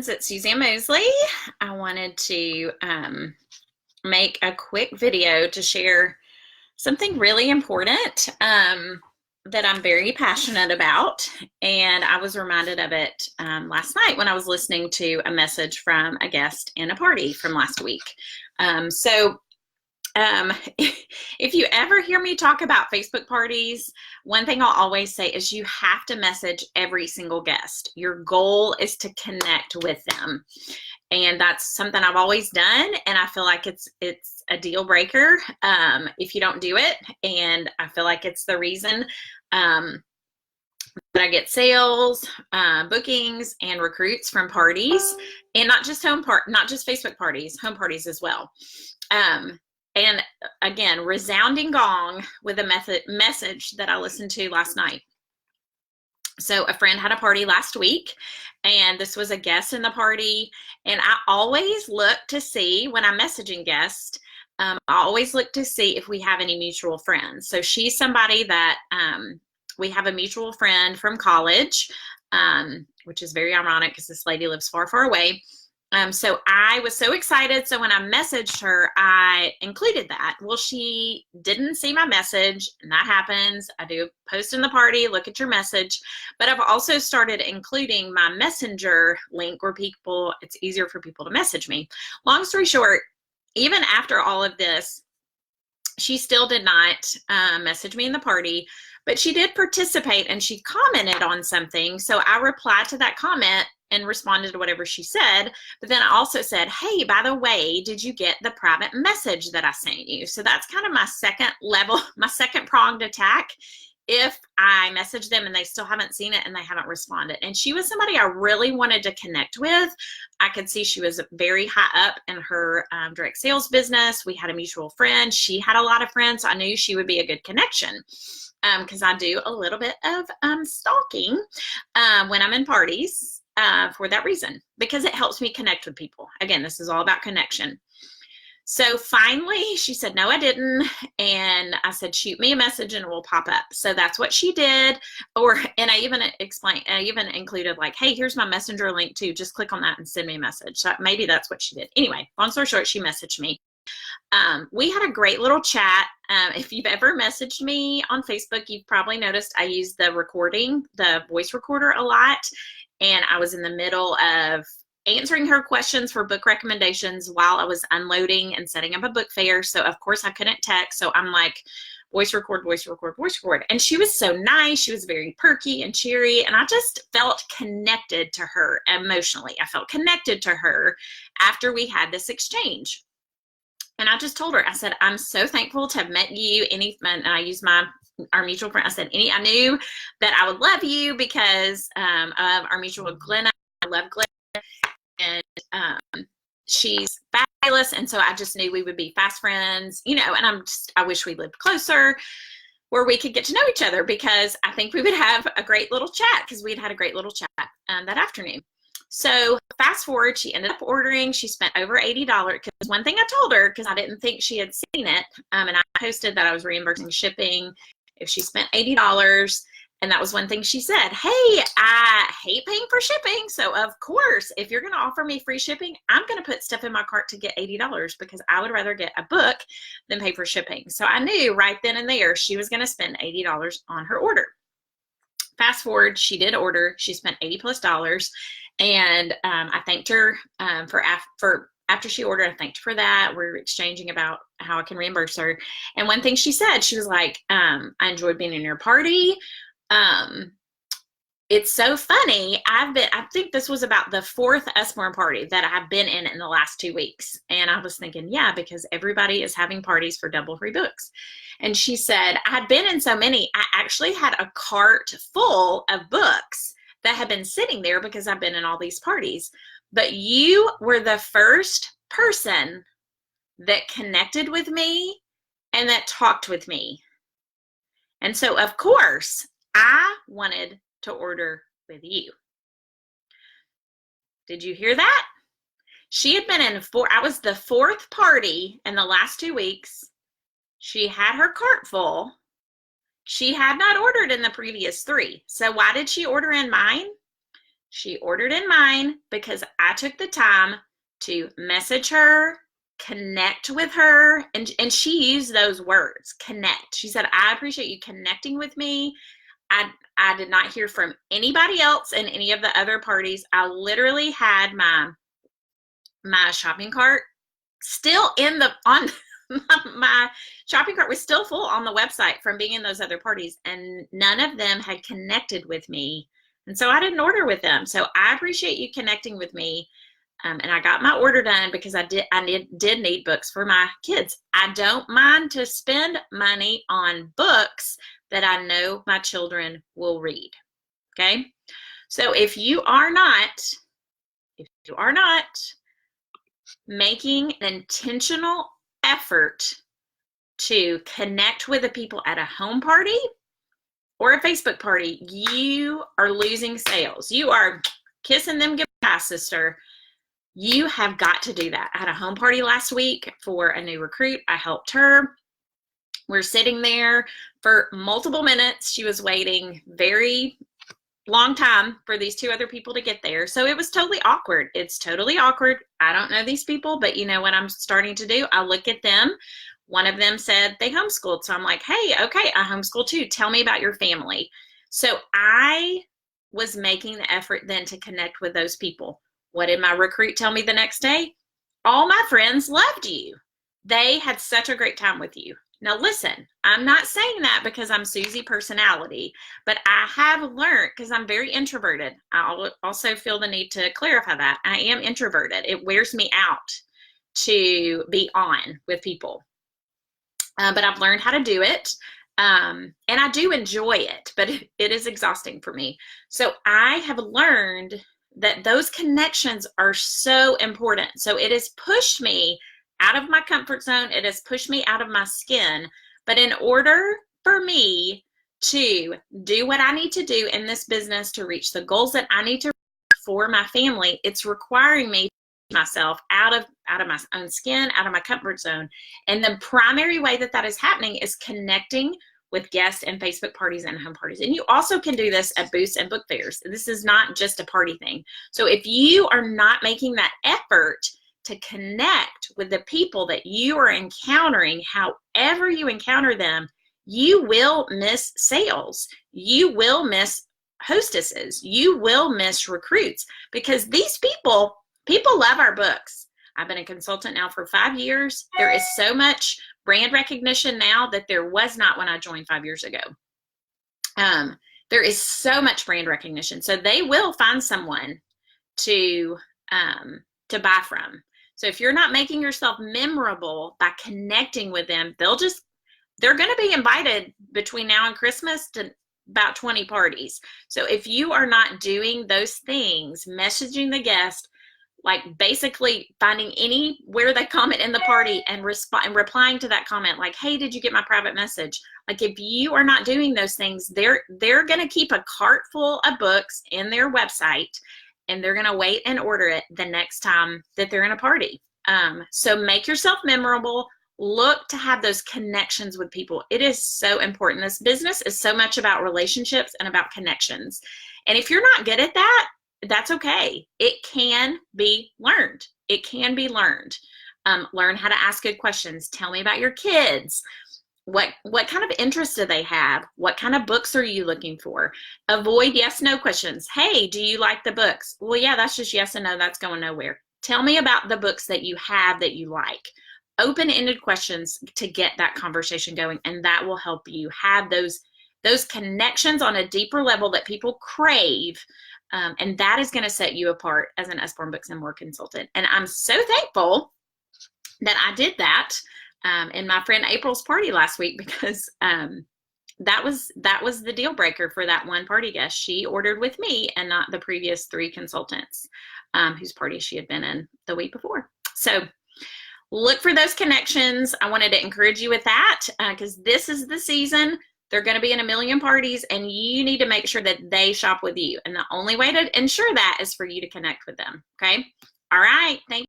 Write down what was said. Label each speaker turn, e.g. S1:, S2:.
S1: friends, it's Suzanne Mosley. I wanted to make a quick video to share something really important that I'm very passionate about. And I was reminded of it last night when I was listening to a message from a guest in a party from last week. If you ever hear me talk about Facebook parties, one thing I'll always say is you have to message every single guest. Your goal is to connect with them. And that's something I've always done. And I feel like it's a deal breaker if you don't do it. And I feel like it's the reason that I get sales, bookings, and recruits from parties, and not just Facebook parties, home parties as well. And again, resounding gong with a message that I listened to last night. So a friend had a party last week, and this was a guest in the party. And I always look to see when I'm messaging guests, I always look to see if we have any mutual friends. So she's somebody that we have a mutual friend from college, which is very ironic because this lady lives far, far away. So I was so excited. So when I messaged her, I included that. Well, she didn't see my message, and that happens. I do post in the party, look at your message, but I've also started including my messenger link where it's easier for people to message me. Long story short, even after all of this, she still did not message me in the party, but she did participate and she commented on something. So I replied to that comment and responded to whatever she said. But then I also said, hey, by the way, did you get the private message that I sent you? So that's kind of my second level, my second pronged attack. If I message them and they still haven't seen it and they haven't responded. And she was somebody I really wanted to connect with. I could see she was very high up in her direct sales business. We had a mutual friend. She had a lot of friends. So I knew she would be a good connection because I do a little bit of stalking when I'm in parties for that reason, because it helps me connect with people. Again, this is all about connection. So finally, she said, no, I didn't. And I said, shoot me a message and it will pop up. So that's what she did. And I even included like, hey, here's my messenger link too. Just click on that and send me a message. So maybe that's what she did. Anyway, long story short, she messaged me. We had a great little chat. If you've ever messaged me on Facebook, you've probably noticed I use the voice recorder a lot. And I was in the middle of answering her questions for book recommendations while I was unloading and setting up a book fair. So of course I couldn't text. So I'm like, voice record, voice record, voice record. And she was so nice. She was very perky and cheery. And I just felt connected to her emotionally. I felt connected to her after we had this exchange. And I just told her, I said, I'm so thankful to have met you. And I used our mutual friend. I said, I knew that I would love you because of our mutual Glenna. I love Glenna. And she's fabulous, and so I just knew we would be fast friends, and I wish we lived closer where we could get to know each other, because I think we would have a great little chat, because we'd had a great little chat that afternoon. So fast forward, she ended up ordering. She spent over $80, because one thing I told her, because I didn't think she had seen it, and I posted that I was reimbursing shipping if she spent $80. And that was one thing she said, hey, I hate paying for shipping. So of course, if you're going to offer me free shipping, I'm going to put stuff in my cart to get $80, because I would rather get a book than pay for shipping. So I knew right then and there she was going to spend $80 on her order. Fast forward, she did order. She spent $80+. And I thanked her after she ordered. I thanked her for that. We're exchanging about how I can reimburse her. And one thing she said, she was like, I enjoyed being in your party. It's so funny. I think this was about the fourth Usborne party that I've been in the last 2 weeks. And I was thinking, yeah, because everybody is having parties for double free books. And she said, I had been in so many, I actually had a cart full of books that had been sitting there because I've been in all these parties. But you were the first person that connected with me and that talked with me. And so, of course, I wanted to order with you. Did you hear that? She had been in I was the fourth party in the last 2 weeks. She had her cart full. She had not ordered in the previous 3. So why did she order in mine? She ordered in mine because I took the time to message her, connect with her, and she used those words, connect. She said, I appreciate you connecting with me. I did not hear from anybody else in any of the other parties. I literally had my shopping cart still on my shopping cart was still full on the website from being in those other parties, and none of them had connected with me. And so I didn't order with them. So I appreciate you connecting with me. And I got my order done because I did need books for my kids. I don't mind to spend money on books that I know my children will read. Okay. So if you are not making an intentional effort to connect with the people at a home party or a Facebook party, you are losing sales. You are kissing them goodbye, sister. You have got to do that. I had a home party last week for a new recruit. I helped her. We're sitting there for multiple minutes. She was waiting very long time for these two other people to get there. So it was totally awkward. It's totally awkward. I don't know these people, but you know what I'm starting to do? I look at them. One of them said they homeschooled. So I'm like, hey, okay, I homeschool too. Tell me about your family. So I was making the effort then to connect with those people. What did my recruit tell me the next day? All my friends loved you. They had such a great time with you. Now listen, I'm not saying that because I'm Susie personality, but I have learned, because I'm very introverted. I also feel the need to clarify that. I am introverted. It wears me out to be on with people. But I've learned how to do it. And I do enjoy it, but it is exhausting for me. So I have learned that those connections are so important. So it has pushed me out of my comfort zone. It has pushed me out of my skin. But in order for me to do what I need to do in this business to reach the goals that I need to for my family, it's requiring me to take myself out of my own skin, out of my comfort zone. And the primary way that that is happening is connecting with guests and Facebook parties and home parties. And you also can do this at booths and book fairs. This is not just a party thing. So if you are not making that effort to connect with the people that you are encountering, however you encounter them, you will miss sales. You will miss hostesses. You will miss recruits, because these people love our books. I've been a consultant now for 5 years. There is so much brand recognition now that there was not when I joined 5 years ago. There is so much brand recognition. So they will find someone to buy from. So if you're not making yourself memorable by connecting with them, they're going to be invited between now and Christmas to about 20 parties. So if you are not doing those things, messaging the guest, like basically finding anywhere they comment in the party and replying to that comment, like, hey, did you get my private message? Like, if you are not doing those things, they're going to keep a cart full of books in their website, and they're going to wait and order it the next time that they're in a party. So make yourself memorable. Look to have those connections with people. It is so important. This business is so much about relationships and about connections. And if you're not good at that, that's okay. It can be learned. It can be learned. Learn how to ask good questions. Tell me about your kids. What kind of interests do they have? What kind of books are you looking for? Avoid yes/no questions. Hey, do you like the books? Well, yeah, that's just yes and no. That's going nowhere. Tell me about the books that you have that you like. Open-ended questions to get that conversation going, and that will help you have those connections on a deeper level that people crave. And that is going to set you apart as an Usborne Books and More consultant. And I'm so thankful that I did that in my friend April's party last week, because that was the deal breaker for that one party guest. She ordered with me and not the previous 3 consultants whose party she had been in the week before. So look for those connections. I wanted to encourage you with that because this is the season. They're going to be in a million parties, and you need to make sure that they shop with you. And the only way to ensure that is for you to connect with them. Okay. All right. Thank you.